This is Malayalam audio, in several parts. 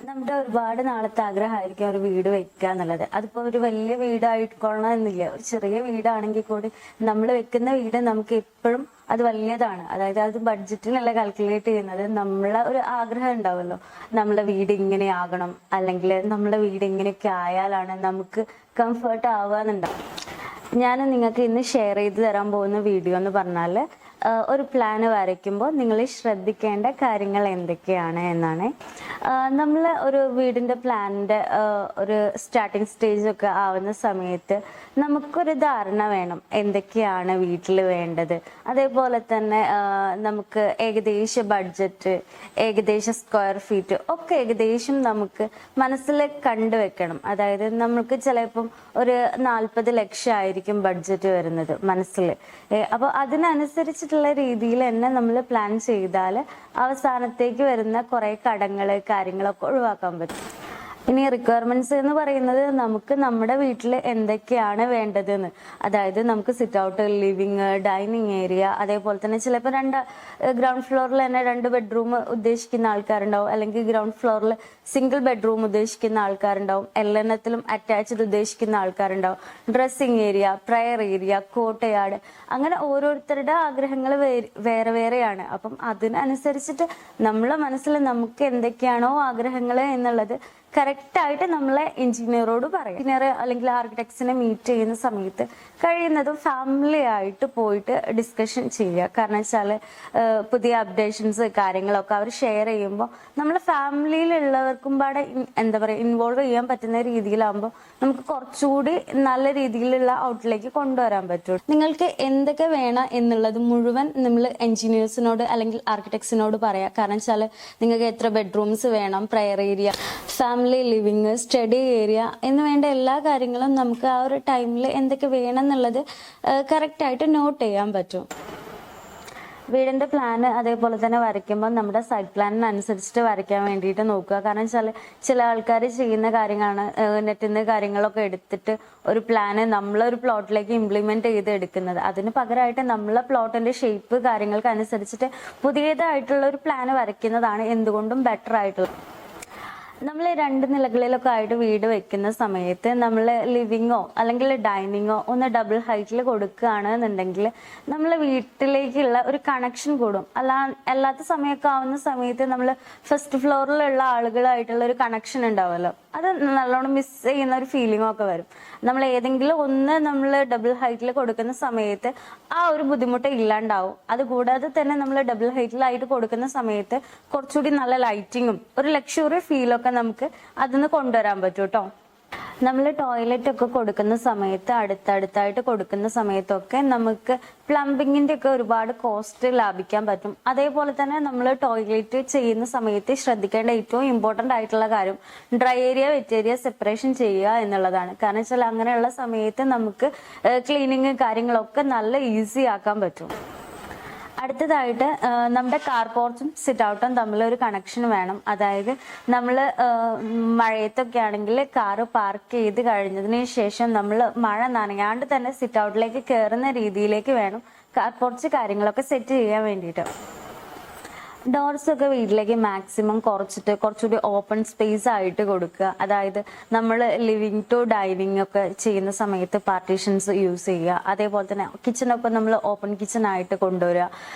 നമ്മുടെ ഒരുപാട് നാളത്തെ ആഗ്രഹമായിരിക്കും ഒരു വീട് വെക്കുക എന്നുള്ളത്. അതിപ്പോ ഒരു വലിയ വീടായിക്കൊള്ളണം എന്നില്ല. ഒരു ചെറിയ വീടാണെങ്കിൽ കൂടി നമ്മൾ വെക്കുന്ന വീട് നമുക്ക് എപ്പോഴും അത് വലിയതാണ്. അതായത് അത് ബഡ്ജറ്റിനല്ല കാൽക്കുലേറ്റ് ചെയ്യുന്നത്. നമ്മളെ ഒരു ആഗ്രഹം ഉണ്ടാവുമല്ലോ, നമ്മളെ വീട് ഇങ്ങനെ ആകണം, അല്ലെങ്കിൽ നമ്മളെ വീട് ഇങ്ങനെയൊക്കെ ആയാലാണ് നമുക്ക് കംഫർട്ട് ആവാന്നുണ്ടാവും. ഞാൻ നിങ്ങൾക്ക് ഇന്ന് ഷെയർ ചെയ്ത് തരാൻ പോകുന്ന വീഡിയോ എന്ന് പറഞ്ഞാൽ ഒരു പ്ലാന് വരയ്ക്കുമ്പോൾ നിങ്ങൾ ശ്രദ്ധിക്കേണ്ട കാര്യങ്ങൾ എന്തൊക്കെയാണ് എന്നാണ്. നമ്മൾ ഒരു വീടിൻ്റെ പ്ലാനിൻ്റെ ഒരു സ്റ്റാർട്ടിങ് സ്റ്റേജൊക്കെ ആവുന്ന സമയത്ത് നമുക്കൊരു ധാരണ വേണം എന്തൊക്കെയാണ് വീട്ടിൽ വേണ്ടത്. അതേപോലെ തന്നെ നമുക്ക് ഏകദേശ ബഡ്ജറ്റ്, ഏകദേശ സ്ക്വയർ ഫീറ്റ് ഒക്കെ ഏകദേശം നമുക്ക് മനസ്സിൽ കണ്ടുവെക്കണം. അതായത് നമുക്ക് ചിലപ്പം ഒരു 40 ലക്ഷം ആയിരിക്കും ബഡ്ജറ്റ് വരുന്നത് മനസ്സിൽ. അപ്പോൾ അതിനനുസരിച്ചിട്ടുള്ള രീതിയിൽ തന്നെ നമ്മൾ പ്ലാൻ ചെയ്താൽ അവസാനത്തേക്ക് വരുന്ന കുറെ കടങ്ങള് കാര്യങ്ങളൊക്കെ ഒഴിവാക്കാൻ പറ്റും. ഇനി റിക്വയർമെന്റ്സ് എന്ന് പറയുന്നത് നമുക്ക് നമ്മുടെ വീട്ടിൽ എന്തൊക്കെയാണ് വേണ്ടതെന്ന്, അതായത് നമുക്ക് sit out, living, dining area, അതേപോലെ തന്നെ ചിലപ്പോൾ ഗ്രൗണ്ട് ഫ്ലോറിൽ തന്നെ 2 ബെഡ്റൂം ഉദ്ദേശിക്കുന്ന ആൾക്കാരുണ്ടാവും, അല്ലെങ്കിൽ ഗ്രൗണ്ട് ഫ്ലോറിൽ സിംഗിൾ ബെഡ്റൂം ഉദ്ദേശിക്കുന്ന ആൾക്കാരുണ്ടാവും, എല്ലാത്തിലും അറ്റാച്ച്ഡ് ഉദ്ദേശിക്കുന്ന ആൾക്കാരുണ്ടാവും, ഡ്രസ്സിങ് ഏരിയ, പ്രയർ ഏരിയ, കോട്ടയാട്, അങ്ങനെ ഓരോരുത്തരുടെ ആഗ്രഹങ്ങൾ വേറെ വേറെയാണ്. അപ്പം അതിനനുസരിച്ചിട്ട് നമ്മളെ മനസ്സിൽ നമുക്ക് എന്തൊക്കെയാണോ ആഗ്രഹങ്ങൾ എന്നുള്ളത് കറക്റ്റായിട്ട് നമ്മളെ എഞ്ചിനീയറോട് പറയാം. എഞ്ചിനീയർ അല്ലെങ്കിൽ ആർക്കിടെക്ട്സിനെ മീറ്റ് ചെയ്യുന്ന സമയത്ത് കഴിയുന്നതും ഫാമിലി ആയിട്ട് പോയിട്ട് ഡിസ്കഷൻ ചെയ്യുക. കാരണം വെച്ചാൽ പുതിയ അപ്ഡേഷൻസ് കാര്യങ്ങളൊക്കെ അവർ ഷെയർ ചെയ്യുമ്പോൾ നമ്മൾ ഫാമിലിയിലുള്ളവർക്കും പാടെ എന്താ പറയുക ഇൻവോൾവ് ചെയ്യാൻ പറ്റുന്ന രീതിയിലാകുമ്പോൾ നമുക്ക് കുറച്ചുകൂടി നല്ല രീതിയിലുള്ള ഔട്ടിലേക്ക് കൊണ്ടുവരാൻ പറ്റും. നിങ്ങൾക്ക് എന്തൊക്കെ വേണം എന്നുള്ളത് മുഴുവൻ നമ്മൾ എഞ്ചിനീയേഴ്സിനോട് അല്ലെങ്കിൽ ആർക്കിടെക്ട്സിനോട് പറയാം. കാരണം വെച്ചാൽ നിങ്ങൾക്ക് എത്ര ബെഡ്റൂംസ് വേണം, prayer area, family living, study area എന്ന് വേണ്ട എല്ലാ കാര്യങ്ങളും നമുക്ക് ആ ഒരു ടൈമിൽ എന്തൊക്കെ വേണം എന്നുള്ളത് കറക്റ്റായിട്ട് നോട്ട് ചെയ്യാൻ പറ്റും. വീടിൻ്റെ പ്ലാന് അതേപോലെ തന്നെ വരയ്ക്കുമ്പോൾ നമ്മുടെ സൈറ്റ് പ്ലാനിനനുസരിച്ചിട്ട് വരയ്ക്കാൻ വേണ്ടിയിട്ട് നോക്കുക. കാരണം വെച്ചാൽ ചില ആൾക്കാർ ചെയ്യുന്ന കാര്യങ്ങളാണ് നെറ്റിൽ നിന്ന് കാര്യങ്ങളൊക്കെ എടുത്തിട്ട് ഒരു പ്ലാന് നമ്മളൊരു പ്ലോട്ടിലേക്ക് ഇംപ്ലിമെന്റ് ചെയ്ത് എടുക്കുന്നത്. അതിന് പകരമായിട്ട് നമ്മളെ പ്ലോട്ടിന്റെ ഷേപ്പ് കാര്യങ്ങൾക്ക് അനുസരിച്ചിട്ട് പുതിയതായിട്ടുള്ള ഒരു പ്ലാന് വരയ്ക്കുന്നതാണ് എന്തുകൊണ്ടും ബെറ്റർ ആയിട്ടുള്ളത്. നമ്മൾ 2 നിലകളിലൊക്കെ ആയിട്ട് വീട് വെക്കുന്ന സമയത്ത് നമ്മൾ ലിവിങ്ങോ അല്ലെങ്കിൽ ഡൈനിങ്ങോ ഒന്ന് ഡബിൾ ഹൈറ്റിൽ കൊടുക്കുകയാണ് എന്നുണ്ടെങ്കിൽ നമ്മളെ വീട്ടിലേക്കുള്ള ഒരു കണക്ഷൻ കൂടും. അല്ലാത്ത സമയമൊക്കെ ആവുന്ന സമയത്ത് നമ്മൾ ഫസ്റ്റ് ഫ്ലോറിലുള്ള ആളുകളായിട്ടുള്ള ഒരു കണക്ഷൻ ഉണ്ടാവുമല്ലോ, അത് നല്ലോണം മിസ് ചെയ്യുന്ന ഒരു ഫീലിംഗ് ഒക്കെ വരും. നമ്മൾ ഏതെങ്കിലും ഒന്ന് നമ്മൾ ഡബിൾ ഹൈറ്റിൽ കൊടുക്കുന്ന സമയത്ത് ആ ഒരു ബുദ്ധിമുട്ട് ഇല്ലാണ്ടാവും. അതുകൂടാതെ തന്നെ നമ്മൾ ഡബിൾ ഹൈറ്റിലായിട്ട് കൊടുക്കുന്ന സമയത്ത് കുറച്ചുകൂടി നല്ല ലൈറ്റിങ്ങും ഒരു ലക്ഷറി ഫീലൊക്കെ നമുക്ക് അതിന്ന് കൊണ്ടുവരാൻ പറ്റും കേട്ടോ. നമ്മൾ ടോയ്ലറ്റ് ഒക്കെ കൊടുക്കുന്ന സമയത്ത് അടുത്തടുത്തായിട്ട് കൊടുക്കുന്ന സമയത്തൊക്കെ നമുക്ക് പ്ലംബിങ്ങിന്റെ ഒക്കെ ഒരുപാട് കോസ്റ്റ് ലാഭിക്കാൻ പറ്റും. അതേപോലെ തന്നെ നമ്മൾ ടോയ്ലറ്റ് ചെയ്യുന്ന സമയത്ത് ശ്രദ്ധിക്കേണ്ട ഏറ്റവും ഇമ്പോർട്ടന്റ് ആയിട്ടുള്ള കാര്യം dry area wet area separation ചെയ്യുക എന്നുള്ളതാണ്. കാരണം വെച്ചാൽ അങ്ങനെയുള്ള സമയത്ത് നമുക്ക് ക്ലീനിങ് കാര്യങ്ങളൊക്കെ നല്ല ഈസി ആക്കാൻ പറ്റും. അടുത്തതായിട്ട് നമ്മുടെ കാർ പോർച്ചും സിറ്റ് ഔട്ടും തമ്മിൽ ഒരു കണക്ഷൻ വേണം. അതായത് നമ്മൾ മഴയത്തൊക്കെ ആണെങ്കിൽ കാറ് പാർക്ക് ചെയ്ത് കഴിഞ്ഞതിന് ശേഷം നമ്മൾ മഴ നനയാണ്ട് തന്നെ സിറ്റ് ഔട്ടിലേക്ക് കയറുന്ന രീതിയിലേക്ക് വേണം കാർ പോർച്ച് കാര്യങ്ങളൊക്കെ സെറ്റ് ചെയ്യാൻ വേണ്ടിയിട്ട്. ഡോർസ് ഒക്കെ വീട്ടിലേക്ക് മാക്സിമം കുറച്ചിട്ട് കുറച്ചുകൂടി ഓപ്പൺ സ്പേസ് ആയിട്ട് കൊടുക്കുക. അതായത് നമ്മൾ ലിവിങ് ടു ഡൈനിങ് ഒക്കെ ചെയ്യുന്ന സമയത്ത് പാർട്ടീഷൻസ് യൂസ് ചെയ്യുക. അതേപോലെ തന്നെ കിച്ചണൊക്കെ നമ്മൾ ഓപ്പൺ കിച്ചൺ ആയിട്ട് കൊണ്ടുവരിക.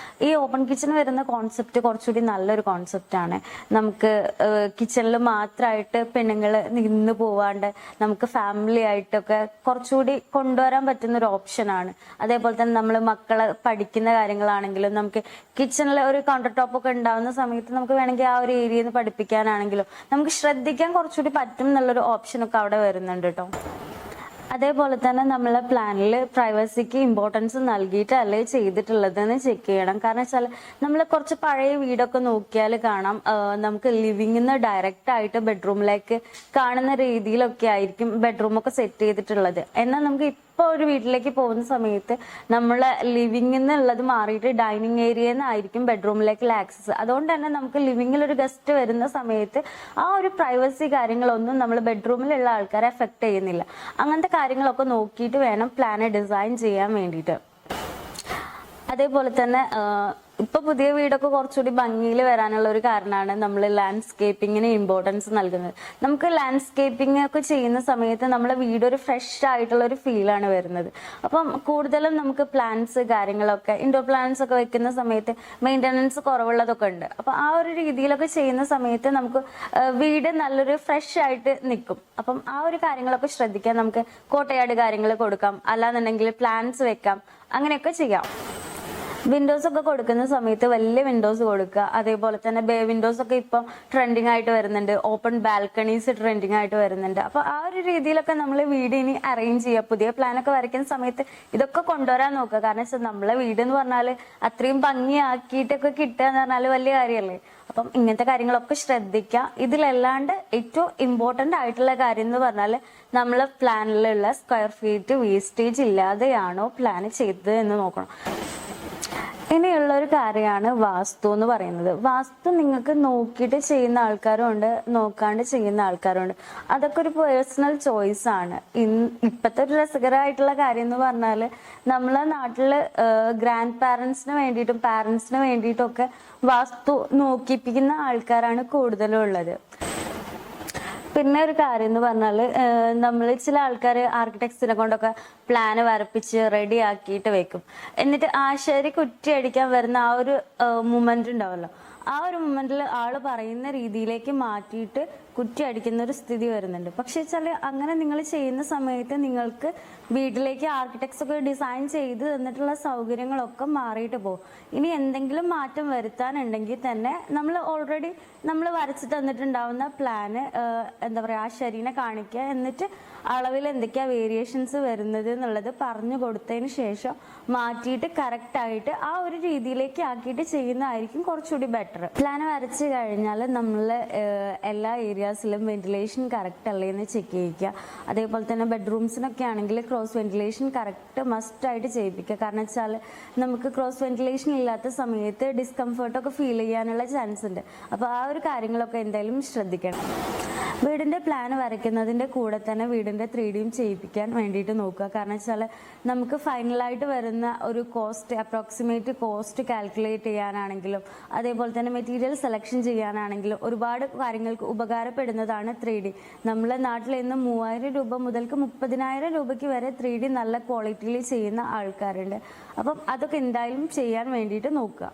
ഈ ഓപ്പൺ കിച്ചൺ വരുന്ന കോൺസെപ്റ്റ് കുറച്ചുകൂടി നല്ലൊരു കോൺസെപ്റ്റാണ്. നമുക്ക് കിച്ചണിൽ മാത്രമായിട്ട് പെണ്ണുങ്ങൾ നിന്ന് പോവാണ്ട് നമുക്ക് ഫാമിലി ആയിട്ടൊക്കെ കുറച്ചുകൂടി കൊണ്ടുവരാൻ പറ്റുന്ന ഒരു ഓപ്ഷനാണ്. അതേപോലെ തന്നെ നമ്മൾ മക്കളെ പഠിക്കുന്ന കാര്യങ്ങളാണെങ്കിലും നമുക്ക് കിച്ചണിൽ ഒരു കൗണ്ടർ ടോപ്പ് ഒക്കെ ഉണ്ടാവുന്ന സമയത്ത് നമുക്ക് വേണമെങ്കിൽ ആ ഒരു ഏരിയയിൽ നിന്ന് പഠിപ്പിക്കാനാണെങ്കിലും നമുക്ക് ശ്രദ്ധിക്കാൻ കുറച്ചുകൂടി പറ്റും എന്നുള്ളൊരു ഓപ്ഷനൊക്കെ അവിടെ വരുന്നുണ്ട് കേട്ടോ. അതേപോലെ തന്നെ നമ്മളെ പ്ലാനിൽ പ്രൈവസിക്ക് ഇമ്പോർട്ടൻസ് നൽകിയിട്ടല്ലേ ചെയ്തിട്ടുള്ളതെന്ന് ചെക്ക് ചെയ്യണം. കാരണം വെച്ചാൽ നമ്മൾ കുറച്ച് പഴയ വീടൊക്കെ നോക്കിയാൽ കാണാം നമുക്ക് ലിവിങ്ങിൽ നിന്ന് ഡയറക്റ്റ് ആയിട്ട് ബെഡ്റൂമിലേക്ക് കാണുന്ന രീതിയിലൊക്കെ ആയിരിക്കും ബെഡ്റൂമൊക്കെ സെറ്റ് ചെയ്തിട്ടുള്ളത്. എന്നാൽ നമുക്ക് ഇപ്പോൾ ഒരു വീട്ടിലേക്ക് പോകുന്ന സമയത്ത് നമ്മളെ ലിവിങ്ങിൽ നിന്നുള്ളത് മാറിയിട്ട് ഡൈനിങ് ഏരിയയിൽ നിന്നായിരിക്കും ബെഡ്റൂമിലേക്കുള്ള ആക്സസ്. അതുകൊണ്ട് തന്നെ നമുക്ക് ലിവിങ്ങിൽ ഒരു ഗസ്റ്റ് വരുന്ന സമയത്ത് ആ ഒരു പ്രൈവസി കാര്യങ്ങളൊന്നും നമ്മൾ ബെഡ്റൂമിലുള്ള ആൾക്കാരെ എഫക്ട് ചെയ്യുന്നില്ല. അങ്ങനത്തെ കാര്യങ്ങളൊക്കെ നോക്കിയിട്ട് വേണം പ്ലാന് ഡിസൈൻ ചെയ്യാൻ വേണ്ടിയിട്ട്. അതേപോലെ തന്നെ ഇപ്പൊ പുതിയ വീടൊക്കെ കുറച്ചുകൂടി ഭംഗിയിൽ വരാനുള്ള ഒരു കാരണമാണ് നമ്മൾ ലാൻഡ്സ്കേപ്പിങ്ങിന് ഇമ്പോർട്ടൻസ് നൽകുന്നത്. നമുക്ക് ലാൻഡ്സ്കേപ്പിംഗ് ഒക്കെ ചെയ്യുന്ന സമയത്ത് നമ്മളെ വീട് ഒരു ഫ്രഷ് ആയിട്ടുള്ള ഒരു ഫീലാണ് വരുന്നത്. അപ്പം കൂടുതലും നമുക്ക് പ്ലാന്റ്സ് കാര്യങ്ങളൊക്കെ ഇൻഡോർ പ്ലാന്റ്സ് ഒക്കെ വെക്കുന്ന സമയത്ത് മെയിൻ്റനൻസ് കുറവുള്ളതൊക്കെ ഉണ്ട്. അപ്പൊ ആ ഒരു രീതിയിലൊക്കെ ചെയ്യുന്ന സമയത്ത് നമുക്ക് വീട് നല്ലൊരു ഫ്രഷ് ആയിട്ട് നിൽക്കും. അപ്പം ആ ഒരു കാര്യങ്ങളൊക്കെ ശ്രദ്ധിക്കാം. നമുക്ക് കോട്ടയാട് കാര്യങ്ങൾ കൊടുക്കാം, അല്ലാന്നുണ്ടെങ്കിൽ പ്ലാന്റ്സ് വെക്കാം, അങ്ങനെയൊക്കെ ചെയ്യാം. വിൻഡോസ് ഒക്കെ കൊടുക്കുന്ന സമയത്ത് വലിയ വിൻഡോസ് കൊടുക്കുക. അതേപോലെ തന്നെ ബേ വിൻഡോസ് ഒക്കെ ഇപ്പം ട്രെൻഡിങ് ആയിട്ട് വരുന്നുണ്ട്. ഓപ്പൺ ബാൽക്കണീസ് ട്രെൻഡിങ് ആയിട്ട് വരുന്നുണ്ട്. അപ്പൊ ആ ഒരു രീതിയിലൊക്കെ നമ്മൾ വീട് ഇനി അറേഞ്ച് ചെയ്യുക. പുതിയ പ്ലാനൊക്കെ വരയ്ക്കുന്ന സമയത്ത് ഇതൊക്കെ കൊണ്ടുവരാൻ നോക്കുക. കാരണം വെച്ചാൽ നമ്മളെ വീട് എന്ന് പറഞ്ഞാൽ അത്രയും ഭംഗിയാക്കിയിട്ടൊക്കെ കിട്ടുക എന്ന് പറഞ്ഞാൽ വലിയ കാര്യമല്ലേ. അപ്പം ഇങ്ങനത്തെ കാര്യങ്ങളൊക്കെ ശ്രദ്ധിക്കുക. ഇതിലല്ലാണ്ട് ഏറ്റവും ഇമ്പോർട്ടന്റ് ആയിട്ടുള്ള കാര്യം എന്ന് പറഞ്ഞാൽ നമ്മൾ പ്ലാനിലുള്ള സ്ക്വയർ ഫീറ്റ് വേസ്റ്റേജ് ഇല്ലാതെയാണോ പ്ലാൻ ചെയ്തത് എന്ന് നോക്കണം. ഇനിയുള്ള ഒരു കാര്യമാണ് വാസ്തു എന്ന് പറയുന്നത്. വാസ്തു നിങ്ങൾക്ക് നോക്കിയിട്ട് ചെയ്യുന്ന ആൾക്കാരും ഉണ്ട്, നോക്കാണ്ട് ചെയ്യുന്ന ആൾക്കാരും ഉണ്ട്. അതൊക്കെ ഒരു പേഴ്സണൽ ചോയ്സ് ആണ്. ഇപ്പോഴത്തെ ഒരു രസകരമായിട്ടുള്ള കാര്യം എന്ന് പറഞ്ഞാൽ നമ്മളെ നാട്ടില് ഗ്രാൻഡ് പാരൻസിന് വേണ്ടിയിട്ടും പാരൻസിന് വേണ്ടിയിട്ടും ഒക്കെ വാസ്തു നോക്കിപ്പിക്കുന്ന ആൾക്കാരാണ് കൂടുതലും ഉള്ളത്. പിന്നെ ഒരു കാര്യം എന്ന് പറഞ്ഞാൽ നമ്മൾ ചില ആൾക്കാർ ആർക്കിടെക്ട്സിനെ കൊണ്ടൊക്കെ പ്ലാന് വരപ്പിച്ച് റെഡി ആക്കിയിട്ട് വെക്കും. എന്നിട്ട് ആശാരി കുറ്റിയടിക്കാൻ വരുന്ന ആ ഒരു മൊമെന്റ് ഉണ്ടാവല്ലോ, ആ ഒരു മൊമെന്റിൽ ആള് പറയുന്ന രീതിയിലേക്ക് മാറ്റിയിട്ട് കുറ്റി അടിക്കുന്ന ഒരു സ്ഥിതി വരുന്നുണ്ട്. പക്ഷെ വെച്ചാൽ അങ്ങനെ നിങ്ങൾ ചെയ്യുന്ന സമയത്ത് നിങ്ങൾക്ക് വീട്ടിലേക്ക് ആർക്കിടെക്ട്സ് ഒക്കെ ഡിസൈൻ ചെയ്ത് തന്നിട്ടുള്ള സൗകര്യങ്ങളൊക്കെ മാറിയിട്ട് പോകും. ഇനി എന്തെങ്കിലും മാറ്റം വരുത്താനുണ്ടെങ്കിൽ തന്നെ നമ്മൾ ഓൾറെഡി നമ്മൾ വരച്ച് തന്നിട്ടുണ്ടാവുന്ന പ്ലാന് എന്താ പറയുക, ആ ശരീനെ കാണിക്കുക. എന്നിട്ട് അളവിൽ എന്തൊക്കെയാ വേരിയേഷൻസ് വരുന്നത് എന്നുള്ളത് പറഞ്ഞു കൊടുത്തതിന് ശേഷം മാറ്റിയിട്ട് കറക്റ്റ് ആയിട്ട് ആ ഒരു രീതിയിലേക്ക് ആക്കിയിട്ട് ചെയ്യുന്നതായിരിക്കും കുറച്ചുകൂടി ബെറ്റർ. പ്ലാൻ വരച്ച് കഴിഞ്ഞാൽ നമ്മൾ എല്ലാ ഏരിയാസിലും വെന്റിലേഷൻ കറക്റ്റ് അല്ലേ എന്ന് ചെക്ക് ചെയ്യിക്കുക. അതേപോലെ തന്നെ ബെഡ്റൂംസിനൊക്കെ ആണെങ്കിൽ ക്രോസ് വെന്റിലേഷൻ കറക്റ്റ് മസ്റ്റ് ആയിട്ട് ചെയ്യിപ്പിക്കുക. കാരണം വെച്ചാൽ നമുക്ക് ക്രോസ് വെന്റിലേഷൻ ഇല്ലാത്ത സമയത്ത് ഡിസ്കംഫർട്ടൊക്കെ ഫീൽ ചെയ്യാനുള്ള ചാൻസ് ഉണ്ട്. അപ്പോൾ ആ ഒരു കാര്യങ്ങളൊക്കെ എന്തായാലും ശ്രദ്ധിക്കണം. വീടിന്റെ പ്ലാൻ വരയ്ക്കുന്നതിന്റെ കൂടെ തന്നെ വീടിന്റെ 3Dയും ചെയ്യിപ്പിക്കാൻ വേണ്ടിയിട്ട് നോക്കുക. കാരണം വെച്ചാൽ നമുക്ക് ഫൈനലായിട്ട് വരുന്ന ഒരു കോസ്റ്റ്, അപ്രോക്സിമേറ്റ് കോസ്റ്റ് കാൽക്കുലേറ്റ് ചെയ്യാനാണെങ്കിലും അതേപോലെ തന്നെ മെറ്റീരിയൽ സെലക്ഷൻ ചെയ്യാനാണെങ്കിലും ഒരുപാട് കാര്യങ്ങൾക്ക് ഉപകാരപ്പെടുന്നതാണ് 3D. നമ്മളെ നാട്ടിൽ ഇന്ന് 3000 രൂപ മുതൽക്ക് 30,000 രൂപയ്ക്ക് വരെ 3D നല്ല ക്വാളിറ്റിയിൽ ചെയ്യുന്ന ആൾക്കാരുണ്ട്. അപ്പം അതൊക്കെ എന്തായാലും ചെയ്യാൻ വേണ്ടിയിട്ട് നോക്കുക.